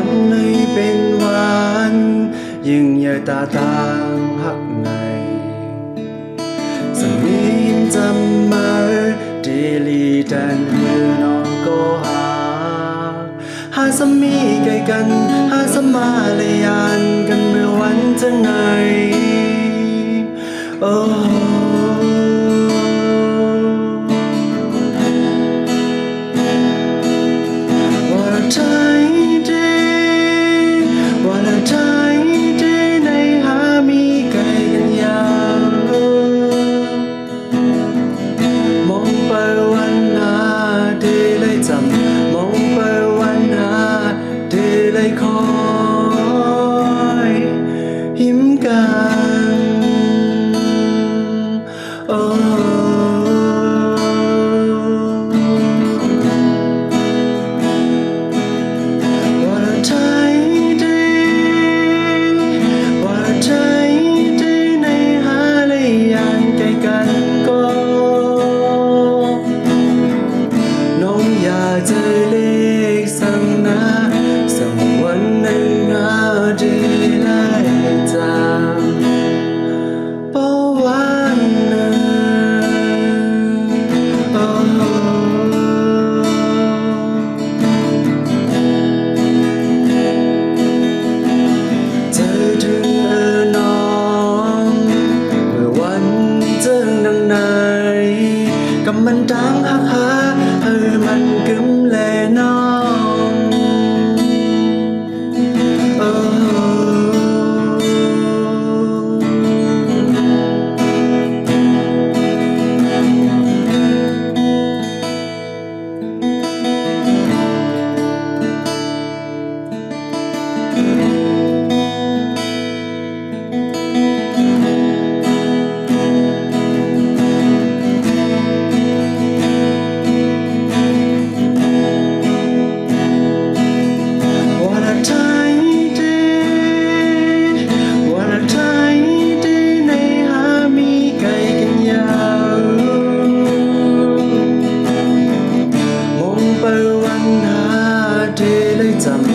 วันให้เป็นวันยิ่งใหญ่ตาตางหักในสมีมจำมาดีลีดันเมื่อนองก็หาสมีไกลกันหาสมาเลยยานกันเมื่อวันจะไหนโอ้มองไปวันหาดีเลยคอยหิมกันโอ้ว่าใจดีว่าใจดีในหาเลยยานไกลกันก็น้องอยากจะเล็กสังนาสักวันหนึ่งอาจจะได้จำเพราะวันนั้นโอ้เธอถึงน้องเมื่อวันเจอดังไหนกับมันดังหักหามันกึมแลน้องโอ้วันหาดีเลยจำ